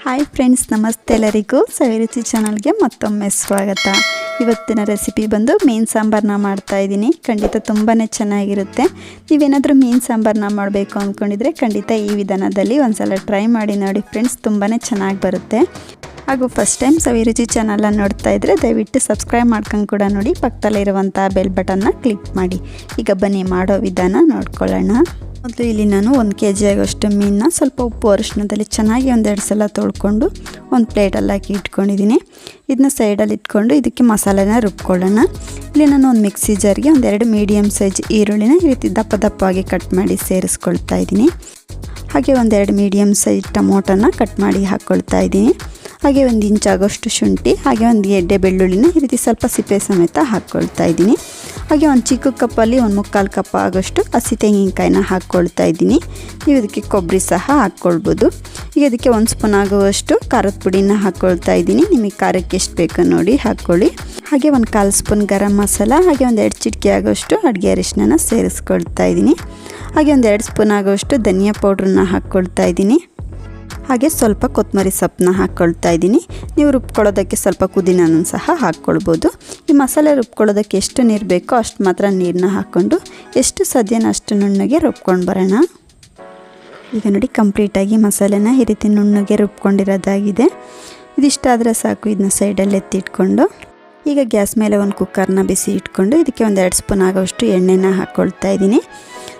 Hi friends, ನಮಸ್ತೆ ಎಲ್ಲರಿಗೂ. ಸವಿರುಚಿ ಚಾನಲ್ಗೆ ಮತ್ತೊಮ್ಮೆ ಸ್ವಾಗತ. ಇವತ್ತಿನ ರೆಸಿಪಿ ಬಂದು ಮೀನು ಸಾಂಬಾರನ್ನ ಮಾಡ್ತಾ ಇದ್ದೀನಿ. ಖಂಡಿತ ತುಂಬಾ ಚೆನ್ನಾಗಿರುತ್ತೆ. ನೀವೇನಾದರೂ ಮೀನು ಸಾಂಬಾರನ್ನ ಮಾಡಬೇಕು ಅಂದ್ಕೊಂಡಿದ್ರೆ ಖಂಡಿತ ಈ ವಿಧಾನದಲ್ಲಿ ಒಂದ್ಸಲ ಟ್ರೈ ಮಾಡಿ ನೋಡಿ ಫ್ರೆಂಡ್ಸ್, ತುಂಬಾ ಚೆನ್ನಾಗಿ ಬರುತ್ತೆ. ಹಾಗೂ ಫಸ್ಟ್ ಟೈಮ್ ಸವಿರುಚಿ ಚಾನಲ್ನ ನೋಡ್ತಾ ಇದ್ದರೆ ದಯವಿಟ್ಟು ಸಬ್ಸ್ಕ್ರೈಬ್ ಮಾಡ್ಕೊಂಡು ಕೂಡ ನೋಡಿ, ಪಕ್ಕದಲ್ಲಿರುವಂಥ ಬೆಲ್ ಬಟನ್ನ ಕ್ಲಿಕ್ ಮಾಡಿ. ಈಗ ಬನ್ನಿ ಮಾಡೋ ವಿಧಾನ ನೋಡ್ಕೊಳ್ಳೋಣ. ಮೊದಲು ಇಲ್ಲಿ ನಾನು 1 kg ಆಗೋಷ್ಟು ಮೀನನ್ನ ಸ್ವಲ್ಪ ಉಪ್ಪು ಅರಿಶಿಣದಲ್ಲಿ ಚೆನ್ನಾಗಿ 1-2 ಸಲ ತೊಳ್ಕೊಂಡು ಒಂದು ಪ್ಲೇಟಲ್ಲಿ ಹಾಕಿ ಇಟ್ಕೊಂಡಿದ್ದೀನಿ. ಇದನ್ನ ಸೈಡಲ್ಲಿ ಇಟ್ಕೊಂಡು ಇದಕ್ಕೆ ಮಸಾಲೆನ ರುಬ್ಕೊಳ್ಳೋಣ. ಇಲ್ಲಿ ನಾನು ಒಂದು ಮಿಕ್ಸಿ ಜಾರ್ಗೆ 2 ಮೀಡಿಯಮ್ ಸೈಜ್ ಈರುಳ್ಳಿನ ಈ ರೀತಿ ದಪ್ಪ ದಪ್ಪವಾಗಿ ಕಟ್ ಮಾಡಿ ಸೇರಿಸ್ಕೊಳ್ತಾ ಇದ್ದೀನಿ. ಹಾಗೆ 1-2 ಮೀಡಿಯಮ್ ಸೈಜ್ ಟೊಮೊಟೊನ ಕಟ್ ಮಾಡಿ ಹಾಕ್ಕೊಳ್ತಾ ಇದ್ದೀನಿ. ಹಾಗೆ 1 ಇಂಚ್ ಆಗೋಷ್ಟು ಶುಂಠಿ, ಹಾಗೆ 1 ಗೆಡ್ಡೆ ಬೆಳ್ಳುಳ್ಳಿನ ಈ ರೀತಿ ಸ್ವಲ್ಪ ಸಿಪ್ಪೆ ಸಮೇತ ಹಾಕ್ಕೊಳ್ತಾ ಇದ್ದೀನಿ. ಹಾಗೆ ಒಂದು ಚಿಕ್ಕ ಕಪ್ಪಲ್ಲಿ 1/4 ಕಪ್ ಆಗೋಷ್ಟು ಹಸಿ ತೆಂಗಿನಕಾಯಿನ ಹಾಕ್ಕೊಳ್ತಾ ಇದ್ದೀನಿ. ನೀವು ಇದಕ್ಕೆ ಕೊಬ್ಬರಿ ಸಹ ಹಾಕ್ಕೊಳ್ಬೋದು. ಈಗ ಇದಕ್ಕೆ 1 ಸ್ಪೂನ್ ಆಗುವಷ್ಟು ಖಾರದ ಪುಡಿನ ಹಾಕ್ಕೊಳ್ತಾ ಇದ್ದೀನಿ. ನಿಮಗೆ ಖಾರಕ್ಕೆ ಎಷ್ಟು ಬೇಕೋ ನೋಡಿ ಹಾಕ್ಕೊಳ್ಳಿ. ಹಾಗೆ 1/4 ಸ್ಪೂನ್ ಗರಂ ಮಸಾಲ, ಹಾಗೆ 1-2 ಚಿಟಿಕೆ ಆಗೋಷ್ಟು ಅಡುಗೆ ಅರಿಶಿನ ಸೇರಿಸ್ಕೊಳ್ತಾ ಇದ್ದೀನಿ. ಹಾಗೆ 1-2 ಸ್ಪೂನ್ ಆಗೋಷ್ಟು ಧನಿಯಾ ಪೌಡ್ರನ್ನ ಹಾಕ್ಕೊಳ್ತಾ ಇದ್ದೀನಿ. ಹಾಗೆ ಸ್ವಲ್ಪ ಕೊತ್ತಂಬರಿ ಸೊಪ್ಪನ್ನ ಹಾಕ್ಕೊಳ್ತಾ ಇದ್ದೀನಿ. ನೀವು ರುಬ್ಕೊಳ್ಳೋದಕ್ಕೆ ಸ್ವಲ್ಪ ಪುದೀನನೂ ಸಹ ಹಾಕ್ಕೊಳ್ಬೋದು. ಈ ಮಸಾಲೆ ರುಬ್ಕೊಳ್ಳೋದಕ್ಕೆ ಎಷ್ಟು ನೀರು ಬೇಕೋ ಅಷ್ಟು ಮಾತ್ರ ನೀರನ್ನ ಹಾಕ್ಕೊಂಡು ಎಷ್ಟು ಸಾಧ್ಯನೋ ಅಷ್ಟು ನುಣ್ಣಗೆ ರುಬ್ಕೊಂಡು ಬರೋಣ. ಈಗ ನೋಡಿ, ಕಂಪ್ಲೀಟಾಗಿ ಮಸಾಲೆನ ಈ ರೀತಿ ನುಣ್ಣಗೆ ರುಬ್ಕೊಂಡಿರೋದಾಗಿದೆ. ಇದಿಷ್ಟಾದರೆ ಸಾಕು. ಇದನ್ನ ಸೈಡಲ್ಲಿ ಎತ್ತಿಟ್ಕೊಂಡು ಈಗ ಗ್ಯಾಸ್ ಮೇಲೆ ಒಂದು ಕುಕ್ಕರ್ನ ಬಿಸಿ ಇಟ್ಕೊಂಡು ಇದಕ್ಕೆ 1-2 ಸ್ಪೂನ್ ಆಗೋಷ್ಟು ಎಣ್ಣೆನ ಹಾಕ್ಕೊಳ್ತಾ ಇದ್ದೀನಿ.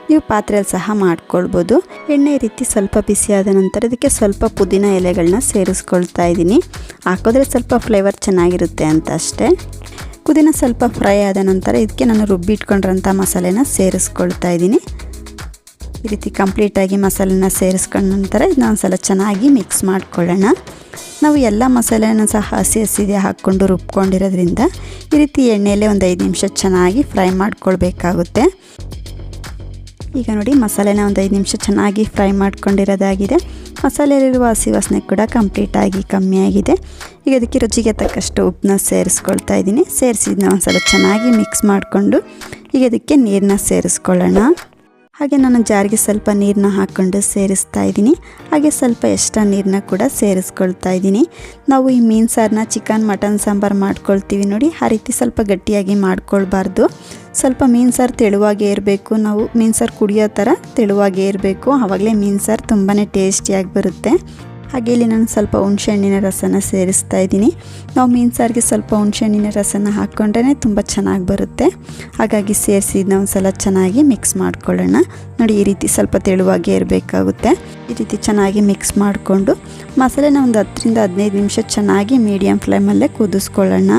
ನೀವು ಪಾತ್ರೆಯಲ್ಲಿ ಸಹ ಮಾಡ್ಕೊಳ್ಬೋದು. ಎಣ್ಣೆ ಈ ರೀತಿ ಸ್ವಲ್ಪ ಬಿಸಿ ಆದ ನಂತರ ಇದಕ್ಕೆ ಸ್ವಲ್ಪ ಪುದೀನ ಎಲೆಗಳನ್ನ ಸೇರಿಸ್ಕೊಳ್ತಾ ಇದ್ದೀನಿ. ಹಾಕಿದ್ರೆ ಸ್ವಲ್ಪ ಫ್ಲೇವರ್ ಚೆನ್ನಾಗಿರುತ್ತೆ ಅಂತ ಅಷ್ಟೇ. ಪುದೀನ ಸ್ವಲ್ಪ ಫ್ರೈ ಆದ ನಂತರ ಇದಕ್ಕೆ ನಾನು ರುಬ್ಬಿಟ್ಕೊಂಡಿರೋಂಥ ಮಸಾಲೆನ ಸೇರಿಸ್ಕೊಳ್ತಾ ಇದ್ದೀನಿ. ಈ ರೀತಿ ಕಂಪ್ಲೀಟಾಗಿ ಮಸಾಲೆನ ಸೇರಿಸ್ಕೊಂಡ ನಂತರ ಇದನ್ನ ಒಂದ್ಸಲ ಚೆನ್ನಾಗಿ ಮಿಕ್ಸ್ ಮಾಡ್ಕೊಳ್ಳೋಣ. ನಾವು ಎಲ್ಲ ಮಸಾಲೆನ ಸಹ ಹಸಿದೆ ಹಾಕ್ಕೊಂಡು ರುಬ್ಕೊಂಡಿರೋದ್ರಿಂದ ಈ ರೀತಿ ಎಣ್ಣೆಯಲ್ಲೇ 5 ನಿಮಿಷ ಚೆನ್ನಾಗಿ ಫ್ರೈ ಮಾಡ್ಕೊಳ್ಬೇಕಾಗುತ್ತೆ. ಈಗ ನೋಡಿ, ಮಸಾಲೆನ 5 ನಿಮಿಷ ಚೆನ್ನಾಗಿ ಫ್ರೈ ಮಾಡ್ಕೊಂಡಿರೋದಾಗಿದೆ. ಮಸಾಲೆಯಲ್ಲಿರುವ ಹಸಿ ವಾಸನೆ ಕೂಡ ಕಂಪ್ಲೀಟಾಗಿ ಕಮ್ಮಿ ಆಗಿದೆ. ಈಗ ಅದಕ್ಕೆ ರುಚಿಗೆ ತಕ್ಕಷ್ಟು ಉಪ್ಪನ್ನ ಸೇರಿಸ್ಕೊಳ್ತಾ ಇದ್ದೀನಿ. ಸೇರಿಸಿದ್ನ ಒಂದ್ಸಲ ಚೆನ್ನಾಗಿ ಮಿಕ್ಸ್ ಮಾಡಿಕೊಂಡು ಈಗ ಅದಕ್ಕೆ ನೀರನ್ನ ಸೇರಿಸ್ಕೊಳ್ಳೋಣ. ಹಾಗೆ ನಾನು ಜಾರಿಗೆ ಸ್ವಲ್ಪ ನೀರನ್ನ ಹಾಕ್ಕೊಂಡು ಸೇರಿಸ್ತಾ ಇದ್ದೀನಿ. ಹಾಗೆ ಸ್ವಲ್ಪ ಎಕ್ಸ್ಟ್ರಾ ನೀರನ್ನ ಕೂಡ ಸೇರಿಸ್ಕೊಳ್ತಾ ಇದ್ದೀನಿ. ನಾವು ಈ ಮೀನು ಸಾರನ್ನ ಚಿಕನ್ ಮಟನ್ ಸಾಂಬಾರು ಮಾಡ್ಕೊಳ್ತೀವಿ ನೋಡಿ, ಆ ರೀತಿ ಸ್ವಲ್ಪ ಗಟ್ಟಿಯಾಗಿ ಮಾಡ್ಕೊಳ್ಬಾರ್ದು. ಸ್ವಲ್ಪ ಮೀನು ಸಾರು ತೆಳುವಾಗೇ ಇರಬೇಕು. ನಾವು ಮೀನು ಸಾರು ಕುಡಿಯೋ ಥರ ತೆಳುವಾಗೇ ಇರಬೇಕು. ಆವಾಗಲೇ ಮೀನು ಸಾರು ತುಂಬಾ ಟೇಸ್ಟಿಯಾಗಿ ಬರುತ್ತೆ. ಹಾಗೆ ಇಲ್ಲಿ ನಾನು ಸ್ವಲ್ಪ ಹುಣಸೆಹಣ್ಣಿನ ರಸನ ಸೇರಿಸ್ತಾ ಇದ್ದೀನಿ. ನಾವು ಮೀನು ಸಾರಿಗೆ ಸ್ವಲ್ಪ ಹುಣಸೆಹಣ್ಣಿನ ರಸನ ಹಾಕ್ಕೊಂಡ್ರೆ ತುಂಬ ಚೆನ್ನಾಗಿ ಬರುತ್ತೆ. ಹಾಗಾಗಿ ಸೇರಿಸಿ ಇದನ್ನ ಒಂದ್ಸಲ ಚೆನ್ನಾಗಿ ಮಿಕ್ಸ್ ಮಾಡ್ಕೊಳ್ಳೋಣ. ನೋಡಿ, ಈ ರೀತಿ ಸ್ವಲ್ಪ ತೆಳುವಾಗೇ ಇರಬೇಕಾಗುತ್ತೆ. ಈ ರೀತಿ ಚೆನ್ನಾಗಿ ಮಿಕ್ಸ್ ಮಾಡಿಕೊಂಡು ಮಸಾಲೆನ 10-15 ನಿಮಿಷ ಚೆನ್ನಾಗಿ ಮೀಡಿಯಮ್ ಫ್ಲೇಮಲ್ಲೇ ಕುದಿಸ್ಕೊಳ್ಳೋಣ.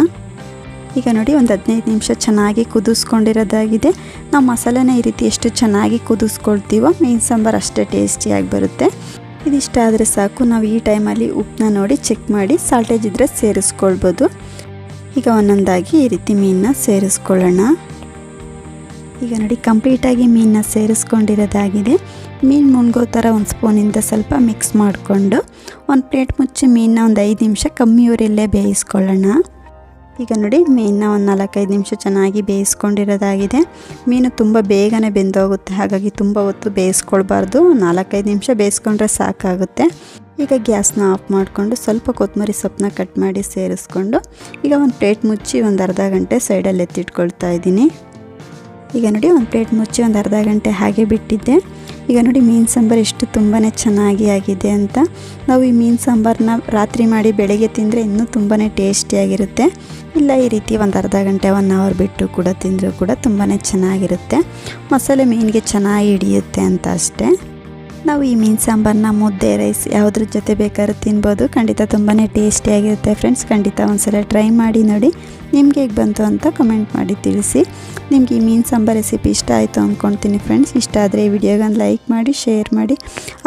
ಈಗ ನೋಡಿ, 15 ನಿಮಿಷ ಚೆನ್ನಾಗಿ ಕುದಿಸ್ಕೊಂಡಿರೋದಾಗಿದೆ. ನಾವು ಮಸಾಲೆನ ಈ ರೀತಿ ಎಷ್ಟು ಚೆನ್ನಾಗಿ ಕುದಿಸ್ಕೊಳ್ತೀವೋ ಮೀನು ಸಾಂಬಾರು ಅಷ್ಟೇ ಟೇಸ್ಟಿಯಾಗಿ ಬರುತ್ತೆ. ಇದಿಷ್ಟ ಆದರೆ ಸಾಕು. ನಾವು ಈ ಟೈಮಲ್ಲಿ ಉಪ್ಪನ್ನ ನೋಡಿ ಚೆಕ್ ಮಾಡಿ ಸಾಲ್ಟೇಜ್ ಇದ್ದರೆ ಸೇರಿಸ್ಕೊಳ್ಬೋದು. ಈಗ ಒಂದೊಂದಾಗಿ ಈ ರೀತಿ ಮೀನನ್ನ ಸೇರಿಸ್ಕೊಳ್ಳೋಣ. ಈಗ ನೋಡಿ, ಕಂಪ್ಲೀಟಾಗಿ ಮೀನನ್ನ ಸೇರಿಸ್ಕೊಂಡಿರೋದಾಗಿದೆ. ಮೀನು ಮುನ್ಗೋ ಥರ 1 ಸ್ಪೂನಿಂದ ಸ್ವಲ್ಪ ಮಿಕ್ಸ್ ಮಾಡಿಕೊಂಡು ಒಂದು ಪ್ಲೇಟ್ ಮುಚ್ಚಿ ಮೀನನ್ನ 5 ನಿಮಿಷ ಕಮ್ಮಿ ಉರಿಯಲ್ಲೇ ಬೇಯಿಸ್ಕೊಳ್ಳೋಣ. ಈಗ ನೋಡಿ, ಮೀನನ್ನ 4-5 ನಿಮಿಷ ಚೆನ್ನಾಗಿ ಬೇಯಿಸ್ಕೊಂಡಿರೋದಾಗಿದೆ. ಮೀನು ತುಂಬ ಬೇಗನೆ ಬೆಂದೋಗುತ್ತೆ. ಹಾಗಾಗಿ ತುಂಬ ಹೊತ್ತು ಬೇಯಿಸ್ಕೊಳ್ಬಾರ್ದು. 4-5 ನಿಮಿಷ ಬೇಯಿಸ್ಕೊಂಡ್ರೆ ಸಾಕಾಗುತ್ತೆ. ಈಗ ಗ್ಯಾಸ್ನ ಆಫ್ ಮಾಡಿಕೊಂಡು ಸ್ವಲ್ಪ ಕೊತ್ತಂಬರಿ ಸೊಪ್ಪನ್ನ ಕಟ್ ಮಾಡಿ ಸೇರಿಸ್ಕೊಂಡು ಈಗ ಒಂದು ಪ್ಲೇಟ್ ಮುಚ್ಚಿ ಒಂದು ಅರ್ಧ ಗಂಟೆ ಸೈಡಲ್ಲಿ ಎತ್ತಿಟ್ಕೊಳ್ತಾ ಇದ್ದೀನಿ. ಈಗ ನೋಡಿ, ಒಂದು ಪ್ಲೇಟ್ ಮುಚ್ಚಿ ಒಂದು ಅರ್ಧ ಗಂಟೆ ಹಾಗೆ ಬಿಟ್ಟಿದ್ದೆ. ಈಗ ನೋಡಿ, ಮೀನು ಸಾಂಬಾರು ಎಷ್ಟು ತುಂಬಾ ಚೆನ್ನಾಗಿ ಆಗಿದೆ ಅಂತ. ನಾವು ಈ ಮೀನು ಸಾಂಬಾರನ್ನ ರಾತ್ರಿ ಮಾಡಿ ಬೆಳಗ್ಗೆ ತಿಂದರೆ ಇನ್ನೂ ತುಂಬಾ ಟೇಸ್ಟಿಯಾಗಿರುತ್ತೆ. ಇಲ್ಲ, ಈ ರೀತಿ ಒಂದು ಅರ್ಧ ಗಂಟೆ 1 ಅವರ್ ಬಿಟ್ಟು ಕೂಡ ತಿಂದರೂ ಕೂಡ ತುಂಬಾ ಚೆನ್ನಾಗಿರುತ್ತೆ. ಮಸಾಲೆ ಮೀನಿಗೆ ಚೆನ್ನಾಗಿ ಹಿಡಿಯುತ್ತೆ ಅಂತ ಅಷ್ಟೇ. ನಾವು ಈ ಮೀನು ಸಾಂಬಾರನ್ನ ಮುದ್ದೆ, ರೈಸ್ ಯಾವುದ್ರ ಜೊತೆ ಬೇಕಾದ್ರೂ ತಿನ್ಬೋದು. ಖಂಡಿತ ತುಂಬಾ ಟೇಸ್ಟಿಯಾಗಿರುತ್ತೆ ಫ್ರೆಂಡ್ಸ್. ಖಂಡಿತ ಒಂದ್ಸಲ ಟ್ರೈ ಮಾಡಿ ನೋಡಿ. ನಿಮಗೆ ಹೇಗೆ ಬಂತು ಅಂತ ಕಮೆಂಟ್ ಮಾಡಿ ತಿಳಿಸಿ. ನಿಮಗೆ ಈ ಮೀನು ಸಾಂಬಾರು ರೆಸಿಪಿ ಇಷ್ಟ ಆಯಿತು ಅಂದ್ಕೊಳ್ತೀನಿ ಫ್ರೆಂಡ್ಸ್. ಇಷ್ಟ ಆದರೆ ಈ ವಿಡಿಯೋಗೊಂದು ಲೈಕ್ ಮಾಡಿ, ಶೇರ್ ಮಾಡಿ.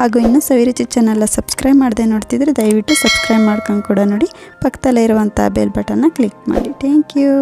ಹಾಗೂ ಇನ್ನೂ ಸವಿರುಚಿ ಚಾನಲ್ನ ಸಬ್ಸ್ಕ್ರೈಬ್ ಮಾಡದೆ ನೋಡ್ತಿದ್ರೆ ದಯವಿಟ್ಟು ಸಬ್ಸ್ಕ್ರೈಬ್ ಮಾಡ್ಕೊಂಡು ಕೂಡ ನೋಡಿ. ಪಕ್ಕದಲ್ಲೇ ಇರುವಂಥ ಬೆಲ್ ಬಟನ್ನ ಕ್ಲಿಕ್ ಮಾಡಿ. Thank you.